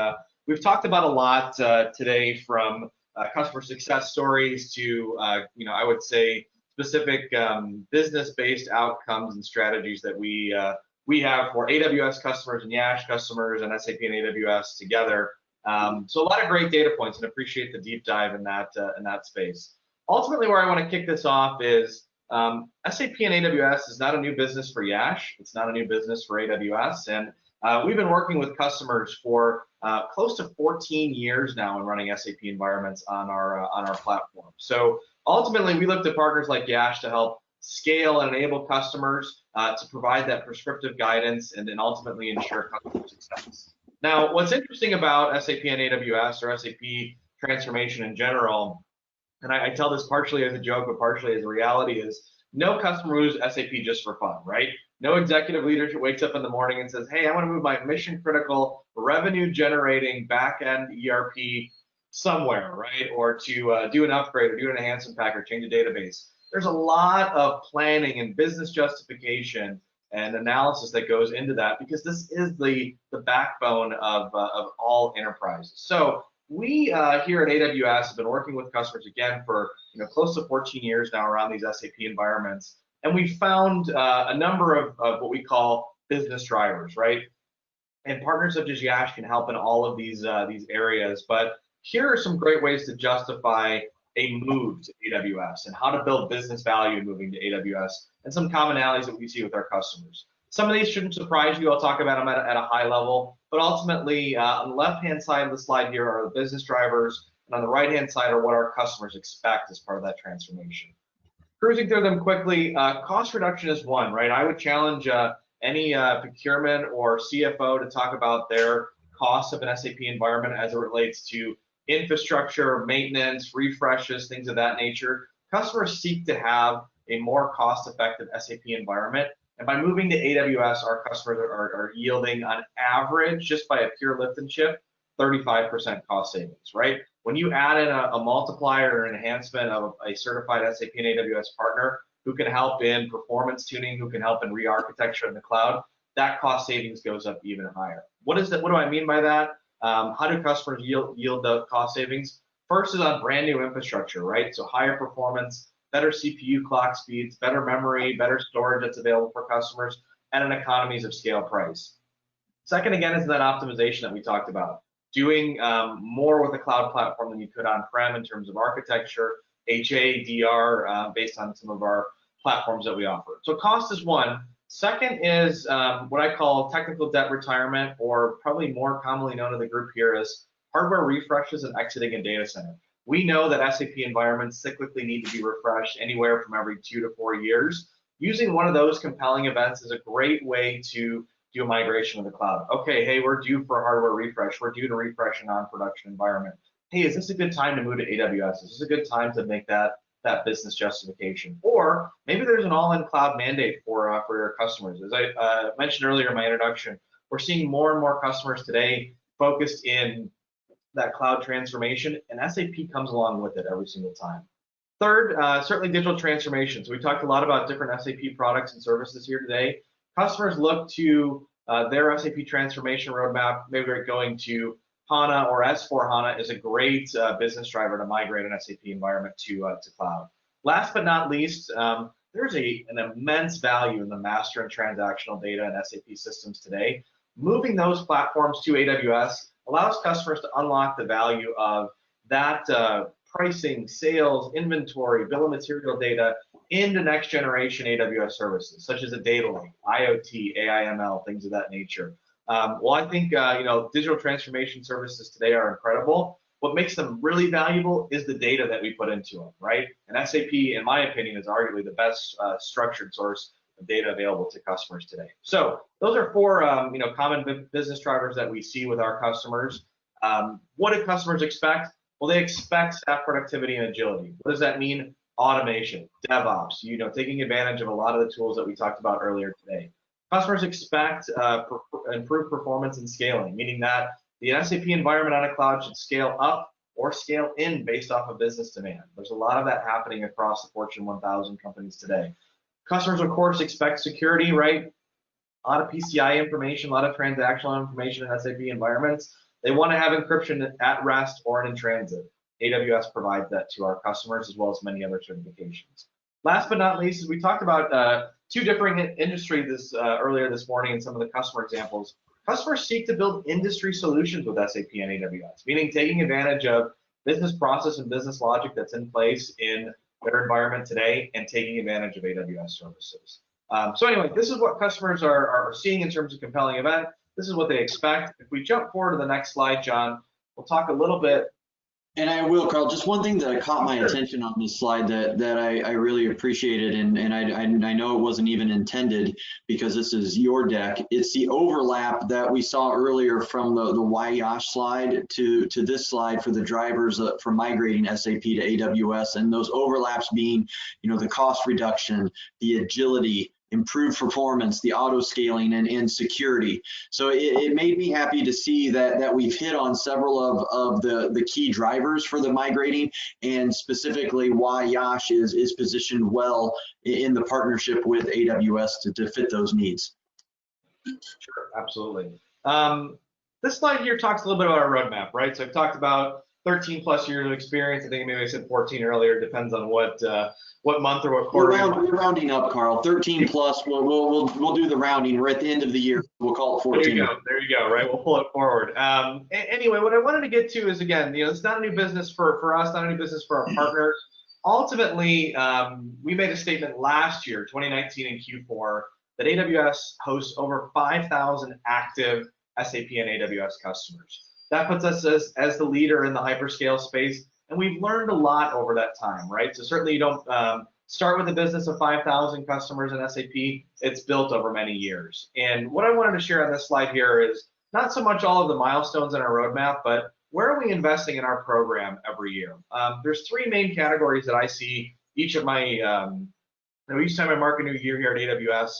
Speaker 4: we've talked about a lot today, from customer success stories to, I would say specific business-based outcomes and strategies that we have for AWS customers and YASH customers and SAP and AWS together. So a lot of great data points, and appreciate the deep dive in that space. Ultimately, where I want to kick this off is SAP and AWS is not a new business for YASH. It's not a new business for AWS, and we've been working with customers for close to 14 years now in running SAP environments on our platform. So ultimately, we look to partners like YASH to help scale and enable customers to provide that prescriptive guidance and then ultimately ensure customer success. Now, what's interesting about SAP and AWS, or SAP transformation in general, and I tell this partially as a joke, but partially as a reality, is no customer moves SAP just for fun, right? No executive leadership wakes up in the morning and says, hey, I want to move my mission critical revenue generating back-end ERP somewhere, right? Or to do an upgrade or do an enhancement pack or change a database. There's a lot of planning and business justification and analysis that goes into that, because this is the backbone of all enterprises. So we here at AWS have been working with customers again for close to 14 years now around these SAP environments, and we found a number of what we call business drivers, right? And partners such as YASH can help in all of these areas. But here are some great ways to justify a move to AWS and how to build business value moving to AWS, and some commonalities that we see with our customers. Some of these shouldn't surprise you. I'll talk about them at a high level, but ultimately on the left-hand side of the slide here are the business drivers. and on the right-hand side are what our customers expect as part of that transformation. Cruising through them quickly, cost reduction is one, right? I would challenge any procurement or CFO to talk about their costs of an SAP environment as it relates to infrastructure, maintenance, refreshes, things of that nature. Customers seek to have a more cost-effective SAP environment. And by moving to AWS, our customers are yielding on average, just by a pure lift and shift, 35% cost savings, right? When you add in a multiplier or an enhancement of a certified SAP and AWS partner who can help in performance tuning, who can help in re-architecture in the cloud, that cost savings goes up even higher. What do I mean by that? How do customers yield the cost savings? First is on brand new infrastructure, right? So higher performance, better CPU clock speeds, better memory, better storage that's available for customers, and an economies of scale price. Second, again, is that optimization that we talked about. Doing more with a cloud platform than you could on-prem in terms of architecture, HA, DR, based on some of our platforms that we offer. So cost is one. Second is what I call technical debt retirement, or probably more commonly known to the group here as hardware refreshes and exiting a data center. We know that SAP environments cyclically need to be refreshed anywhere from every 2 to 4 years. Using one of those compelling events is a great way to do a migration to the cloud. Okay, hey, we're due for a hardware refresh. We're due to refresh a non-production environment. Hey, is this a good time to move to AWS? Is this a good time to make that business justification? Or maybe there's an all-in cloud mandate for your customers. As I mentioned earlier in my introduction, we're seeing more and more customers today focused in that cloud transformation, and SAP comes along with it every single time. Third, certainly digital transformation. So we talked a lot about different SAP products and services here today. Customers look to their SAP transformation roadmap. Maybe they're going to HANA or S4HANA is a great business driver to migrate an SAP environment to cloud. Last but not least, there's an immense value in the master and transactional data in SAP systems today. Moving those platforms to AWS allows customers to unlock the value of that pricing, sales, inventory, bill of material data into next generation AWS services, such as a data lake, IoT, AI/ML, things of that nature. Well, I think digital transformation services today are incredible. What makes them really valuable is the data that we put into them, right? And SAP, in my opinion, is arguably the best structured source of data available to customers today. So those are four common business drivers that we see with our customers. What do customers expect? Well, they expect staff productivity and agility. What does that mean? Automation, DevOps, taking advantage of a lot of the tools that we talked about earlier today. Customers expect improved performance and scaling, meaning that the SAP environment on a cloud should scale up or scale in based off of business demand. There's a lot of that happening across the Fortune 1000 companies today. Customers, of course, expect security, right? A lot of PCI information, a lot of transactional information in SAP environments. They want to have encryption at rest or in transit. AWS provides that to our customers, as well as many other certifications. Last but not least, as we talked about two differing industries earlier this morning in some of the customer examples, customers seek to build industry solutions with SAP and AWS, meaning taking advantage of business process and business logic that's in place in their environment today and taking advantage of AWS services. So anyway, this is what customers are seeing in terms of compelling event. This is what they expect. If we jump forward to the next slide, John, we'll talk a little bit.
Speaker 1: And I will, Carl, just one thing that caught my attention on this slide that I really appreciated, and I know it wasn't even intended because this is your deck. It's the overlap that we saw earlier from the YASH slide to this slide for the drivers for migrating SAP to AWS, and those overlaps being, the cost reduction, the agility, improved performance, the auto scaling, and security. So it made me happy to see that we've hit on several of the key drivers for the migrating, and specifically why YASH is positioned well in the partnership with AWS to fit those needs.
Speaker 4: Sure, absolutely. This slide here talks a little bit about our roadmap, right? So I've talked about 13 plus years of experience. I think maybe I said 14 earlier. Depends on what month or what quarter.
Speaker 1: We're rounding up, Carl. 13 plus. We'll do the rounding. We're at the end of the year. We'll call it 14.
Speaker 4: There you go. Right. We'll pull it forward. Anyway, what I wanted to get to is, again, it's not a new business for us, not a new business for our partners. Ultimately, we made a statement last year, 2019 in Q4, that AWS hosts over 5,000 active SAP and AWS customers. That puts us as the leader in the hyperscale space, and we've learned a lot over that time, right? So certainly you don't start with a business of 5,000 customers in SAP. It's built over many years. And what I wanted to share on this slide here is not so much all of the milestones in our roadmap, but where are we investing in our program every year? There's three main categories that I see each time I mark a new year here at AWS.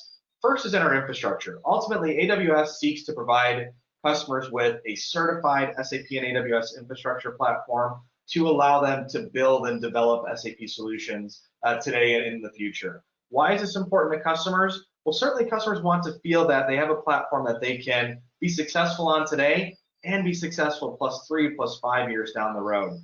Speaker 4: First is in our infrastructure. Ultimately, AWS seeks to provide customers with a certified SAP and AWS infrastructure platform to allow them to build and develop SAP solutions today and in the future. Why is this important to customers? Well, certainly customers want to feel that they have a platform that they can be successful on today and be successful +3, +5 years down the road.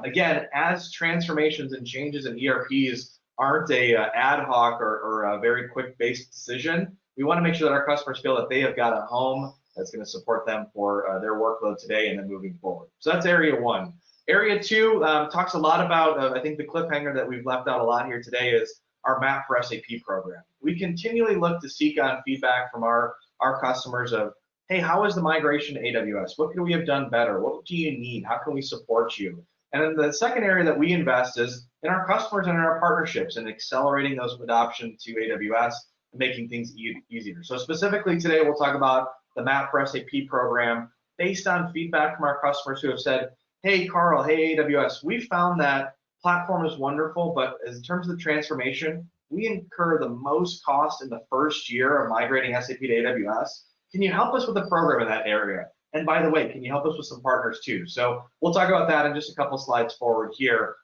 Speaker 4: Again, as transformations and changes in ERPs aren't a ad hoc or a very quick-based decision, we want to make sure that our customers feel that they have got a home that's going to support them for their workload today and then moving forward. So that's area one. Area two talks a lot about, I think the cliffhanger that we've left out a lot here today is our Map for SAP program. We continually look to seek on feedback from our customers of, hey, how is the migration to AWS? What could we have done better? What do you need? How can we support you? And then the second area that we invest is in our customers and in our partnerships and accelerating those adoption to AWS and making things easier. So specifically today, we'll talk about the Map for SAP program based on feedback from our customers who have said, hey, Carl, hey, AWS, we found that platform is wonderful, but in terms of the transformation, we incur the most cost in the first year of migrating SAP to AWS. Can you help us with the program in that area? And by the way, can you help us with some partners too? So we'll talk about that in just a couple slides forward here.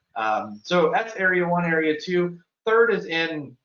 Speaker 4: So that's area one. Area two. Third is in,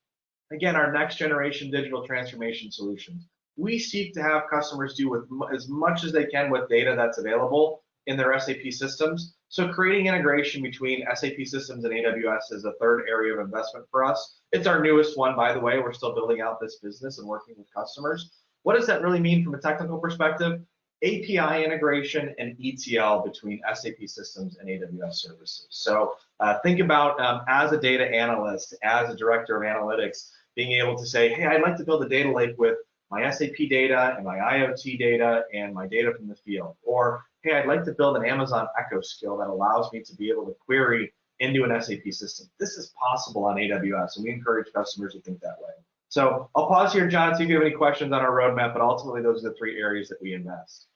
Speaker 4: again, our next generation digital transformation solutions. We seek to have customers do with as much as they can with data that's available in their SAP systems. So creating integration between SAP systems and AWS is a third area of investment for us. It's our newest one, by the way. We're still building out this business and working with customers. What does that really mean from a technical perspective? API integration and ETL between SAP systems and AWS services. So think about as a data analyst, as a director of analytics, being able to say, hey, I'd like to build a data lake with my SAP data and my IoT data and my data from the field. Or, hey, I'd like to build an Amazon Echo skill that allows me to be able to query into an SAP system. This is possible on AWS, and we encourage customers to think that way. So I'll pause here, John, see if you have any questions on our roadmap, but ultimately those are the three areas that we invest.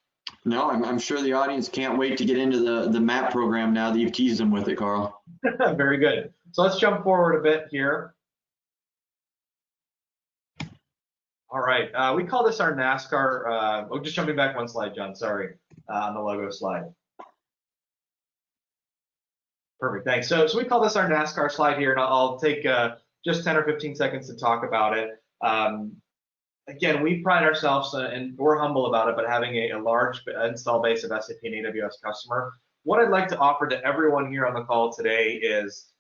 Speaker 1: No, I'm sure the audience can't wait to get into the MAP program now that you've teased them with it, Carl.
Speaker 4: Very good. So let's jump forward a bit here. All right, we call this our NASCAR. Oh, just jumping back one slide, John, sorry, on the logo slide. Perfect, thanks. So we call this our NASCAR slide here, and I'll take just 10 or 15 seconds to talk about it. Again, we pride ourselves, and we're humble about it, but having a large install base of SAP and AWS customer. What I'd like to offer to everyone here on the call today is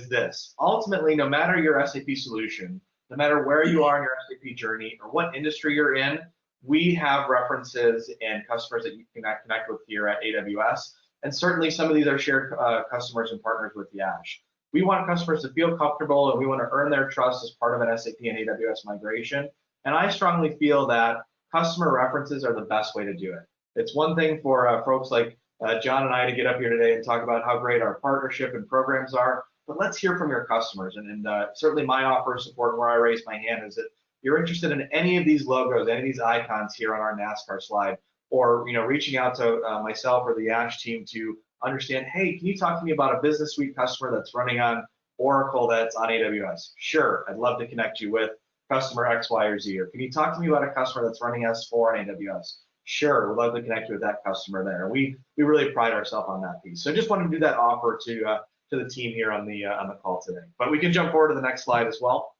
Speaker 4: this. Ultimately, no matter your SAP solution, no matter where you are in your SAP journey or what industry you're in, we have references and customers that you can connect with here at AWS. And certainly some of these are shared customers and partners with YASH. We want customers to feel comfortable, and we want to earn their trust as part of an SAP and AWS migration. And I strongly feel that customer references are the best way to do it. It's one thing for folks like John and I to get up here today and talk about how great our partnership and programs are, but let's hear from your customers. And certainly my offer of support where I raise my hand is that you're interested in any of these logos, any of these icons here on our NASCAR slide, or reaching out to myself or the YASH team to understand, hey, can you talk to me about a business suite customer that's running on Oracle that's on AWS? Sure, I'd love to connect you with customer X, Y, or Z. Or can you talk to me about a customer that's running S4 on AWS? Sure, we'd love to connect you with that customer there. We really pride ourselves on that piece. So just wanted to do that offer to the team here on the call today. But we can jump forward to the next slide as well.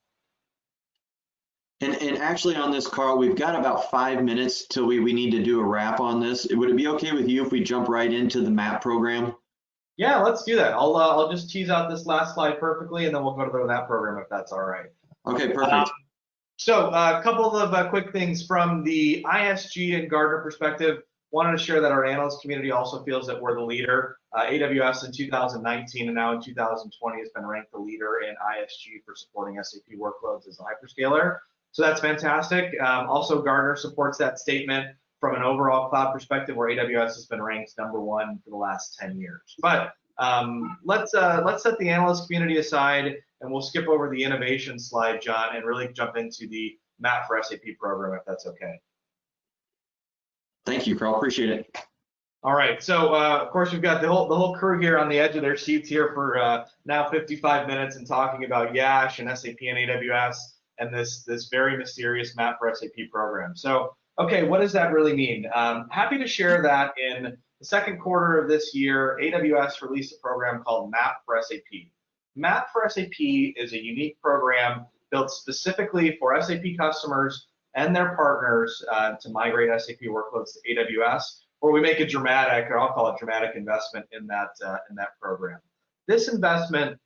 Speaker 1: And actually on this, Carl, we've got about 5 minutes till we need to do a wrap on this. Would it be okay with you if we jump right into the MAP program?
Speaker 4: Yeah, let's do that. I'll just tease out this last slide perfectly, and then we'll go to the MAP program if that's all right.
Speaker 1: Okay, perfect.
Speaker 4: So a couple of quick things from the ISG and Gartner perspective. Wanted to share that our analyst community also feels that we're the leader. AWS in 2019 and now in 2020 has been ranked the leader in ISG for supporting SAP workloads as a hyperscaler. So that's fantastic. Also, Gartner supports that statement. from an overall cloud perspective, where AWS has been ranked #1 for the last 10 years. But let's set the analyst community aside, and we'll skip over the innovation slide, John, and really jump into the Map for SAP program, if that's okay.
Speaker 1: Thank you, Carl. Appreciate it.
Speaker 4: All right, so of course we've got the whole crew here on the edge of their seats here for now 55 minutes and talking about YASH and SAP and AWS and this very mysterious Map for SAP program. So, okay, what does that really mean? Happy to share that in the second quarter of this year, AWS released a program called Map for SAP. Map for SAP is a unique program built specifically for SAP customers and their partners to migrate SAP workloads to AWS, where we make a dramatic, or I'll call it dramatic, investment in that program. This investment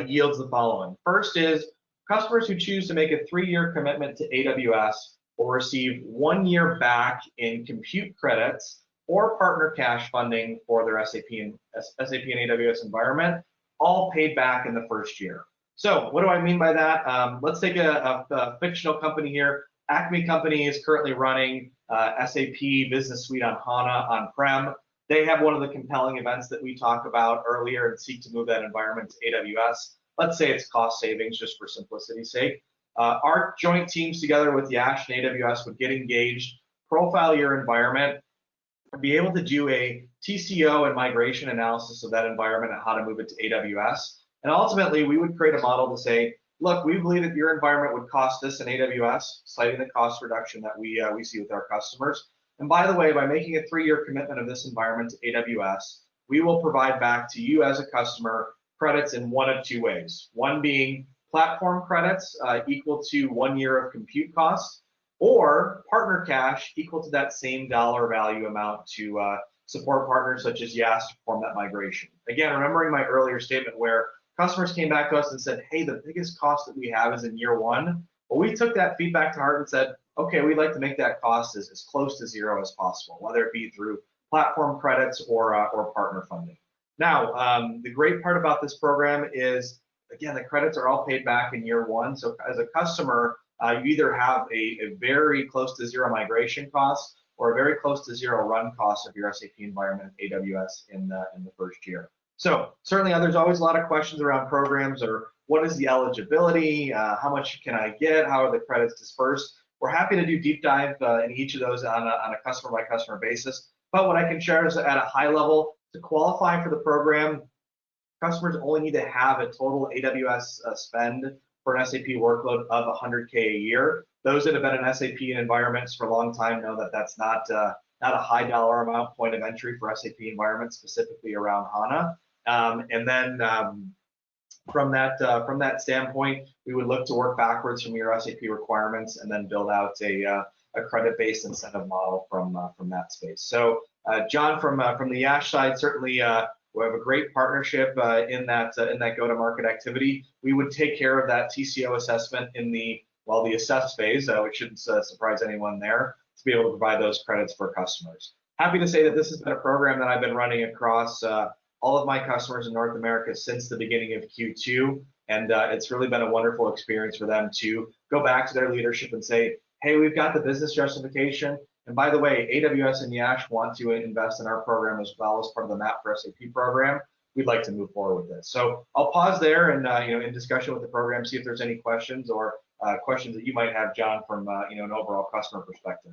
Speaker 4: yields the following. First is customers who choose to make a 3-year commitment to AWS will receive 1 year back in compute credits or partner cash funding for their SAP and AWS environment, all paid back in the first year. So what do I mean by that? Let's take a fictional company here. Acme Company is currently running SAP Business Suite on HANA on-prem. They have one of the compelling events that we talked about earlier and seek to move that environment to AWS. Let's say it's cost savings, just for simplicity's sake. Our joint teams together with YASH and AWS would get engaged, profile your environment, and be able to do a TCO and migration analysis of that environment and how to move it to AWS. And ultimately, we would create a model to say, look, we believe that your environment would cost this in AWS, citing the cost reduction that we see with our customers. And by the way, by making a 3-year commitment of this environment to AWS, we will provide back to you as a customer credits in one of 2 ways. One being platform credits equal to 1 year of compute costs, or partner cash equal to that same dollar value amount to support partners such as YASH to perform that migration. Again, remembering my earlier statement where customers came back to us and said, hey, the biggest cost that we have is in year 1. Well, we took that feedback to heart and said, okay, we'd like to make that cost as close to 0 as possible, whether it be through platform credits or partner funding. Now, the great part about this program is, again, the credits are all paid back in year 1. So as a customer, you either have a very close to 0 migration cost or a very close to 0 run cost of your SAP environment at AWS in the first year. So certainly there's always a lot of questions around programs, or what is the eligibility, how much can I get, how are the credits dispersed. We're happy to do deep dive in each of those on a customer by customer basis. But what I can share is at a high level, to qualify for the program, customers only need to have a total AWS spend for an SAP workload of $100K a year. Those that have been in SAP environments for a long time know that that's not a high dollar amount point of entry for SAP environments, specifically around HANA. And then from that standpoint, we would look to work backwards from your SAP requirements and then build out a credit-based incentive model from that space. So John, from the YASH side, certainly we have a great partnership in that go-to-market activity. We would take care of that TCO assessment in the assess phase, which shouldn't surprise anyone there, to be able to provide those credits for customers. Happy to say that this has been a program that I've been running across all of my customers in North America since the beginning of Q2, and it's really been a wonderful experience for them to go back to their leadership and say, hey, we've got the business justification, and by the way, AWS and YASH want to invest in our program as well as part of the Map for SAP program. We'd like to move forward with this. So I'll pause there and in discussion with the program, see if there's any questions or questions that you might have, John, from an overall customer perspective.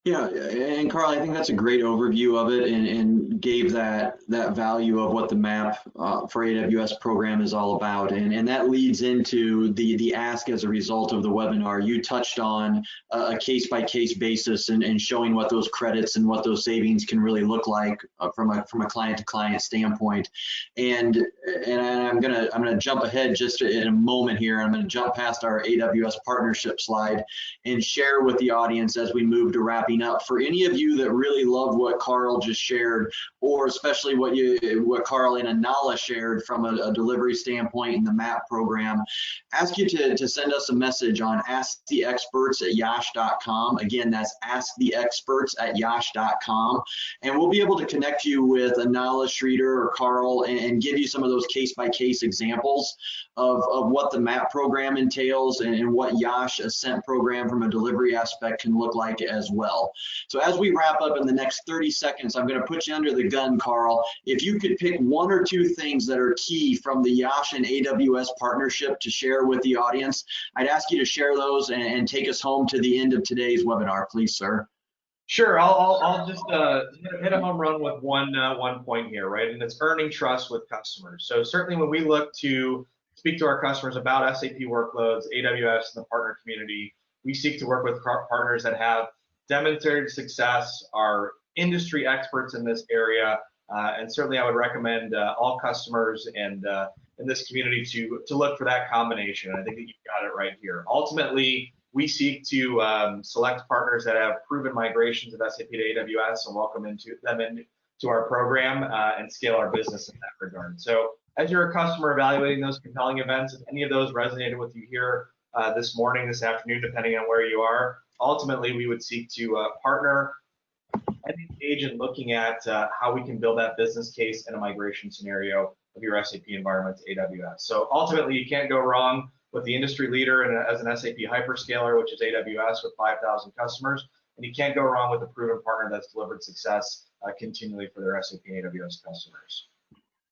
Speaker 1: Yeah, and Carl, I think that's a great overview of it and gave that value of what the Map for AWS program is all about. And that leads into the ask as a result of the webinar. You touched on a case-by-case basis and showing what those credits and what those savings can really look like from a client-to-client standpoint. And I'm gonna jump ahead just in a moment here. I'm gonna jump past our AWS partnership slide and share with the audience as we move to wrapping up. For any of you that really loved what Carl just shared, or especially what Carl and Anala shared from a delivery standpoint in the MAP program, ask you to send us a message on asktheexperts@yash.com. Again, that's asktheexperts@yash.com, and we'll be able to connect you with Anala, Sridhar, or Carl and give you some of those case-by-case examples of what the MAP program entails and what YASH Ascent program from a delivery aspect can look like as well. well. So as we wrap up in the next 30 seconds, I'm going to put you under the gun, Carl. If you could pick one or two things that are key from the YASH and AWS partnership to share with the audience, I'd ask you to share those and take us home to the end of today's webinar, please, sir.
Speaker 4: Sure, I'll just hit a home run with one point here, right? And it's earning trust with customers. So certainly when we look to speak to our customers about SAP workloads, AWS, and the partner community, we seek to work with partners that have demonstrated success, are industry experts in this area, and certainly I would recommend all customers and in this community to look for that combination. I think that you've got it right here. Ultimately, we seek to select partners that have proven migrations of SAP to AWS and welcome them into our program and scale our business in that regard. So as you're a customer evaluating those compelling events, if any of those resonated with you here this morning, this afternoon, depending on where you are, ultimately we would seek to partner and engage in looking at how we can build that business case in a migration scenario of your SAP environment to AWS. So ultimately, you can't go wrong with the industry leader and as an SAP hyperscaler, which is AWS with 5,000 customers, and you can't go wrong with a proven partner that's delivered success continually for their SAP and AWS customers.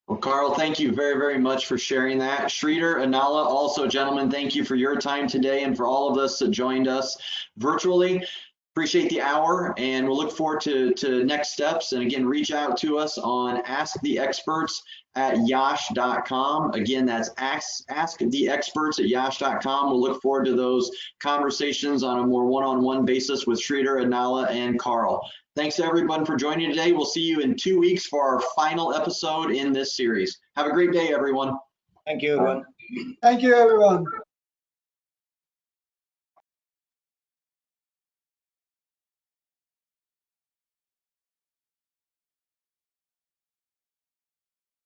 Speaker 1: Well, Carl, thank you very, very much for sharing that. Sridhar, Anala, also, gentlemen, thank you for your time today and for all of us that joined us virtually. Appreciate the hour, and we'll look forward to next steps. And again, reach out to us on asktheexperts@yash.com. Again, that's asktheexperts@yash.com. We'll look forward to those conversations on a more one-on-one basis with Sridhar, Anala, and Carl. Thanks to everyone for joining today. We'll see you in 2 weeks for our final episode in this series. Have a great day, everyone.
Speaker 2: Thank you, everyone.
Speaker 3: Thank you, everyone.